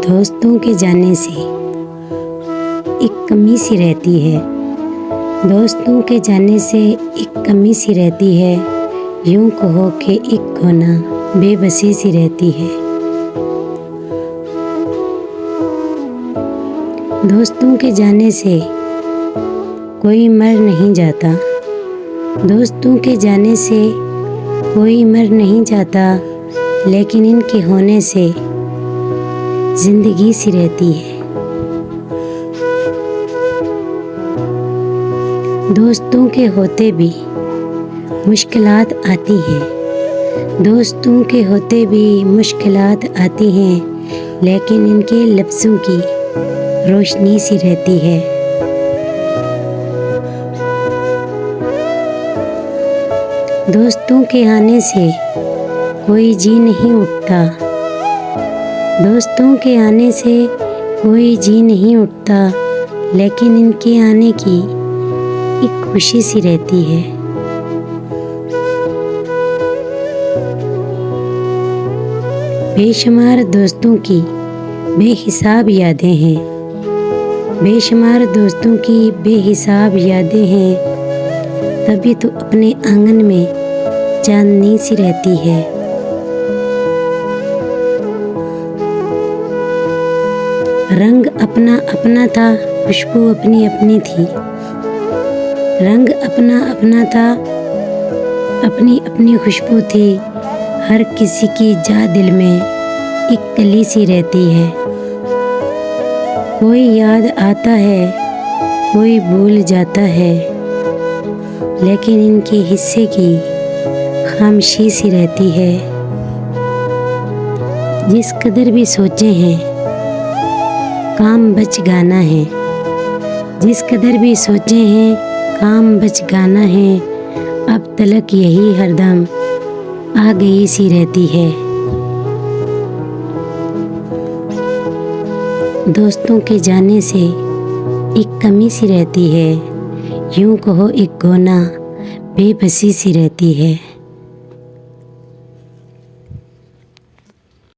दोस्तों के जाने से एक कमी सी रहती है। दोस्तों के जाने से एक कमी सी रहती है। यूं कहो कि एक कोना बेबसी सी रहती है। दोस्तों के जाने से कोई मर नहीं जाता। दोस्तों के जाने से कोई मर नहीं जाता, लेकिन इनके होने से जिंदगी सी रहती है। दोस्तों के होते भी मुश्किलात आती हैं। दोस्तों के होते भी मुश्किलात आती हैं, लेकिन इनके लफ्ज़ों की रोशनी सी रहती है। दोस्तों के आने से कोई जी नहीं उठता। दोस्तों के आने से कोई जी नहीं उठता, लेकिन इनके आने की एक खुशी सी रहती है। बेशुमार दोस्तों की बेहिसाब यादें हैं। बेशुमार दोस्तों की बेहिसाब यादें हैं, तभी तो अपने आंगन में चांदनी सी रहती है। रंग अपना अपना था, खुशबू अपनी अपनी थी। रंग अपना अपना था, अपनी अपनी खुशबू थी। हर किसी की जा दिल में एक कली सी रहती है। कोई याद आता है, कोई भूल जाता है, लेकिन इनके हिस्से की खामोशी सी रहती है। जिस कदर भी सोचे हैं, काम बच गाना है। जिस कदर भी सोचे हैं, काम बच गाना है। अब तलक यही हरदम आ गई सी रहती है। दोस्तों के जाने से एक कमी सी रहती है। यूं कहो एक कोना बेबसी सी रहती है।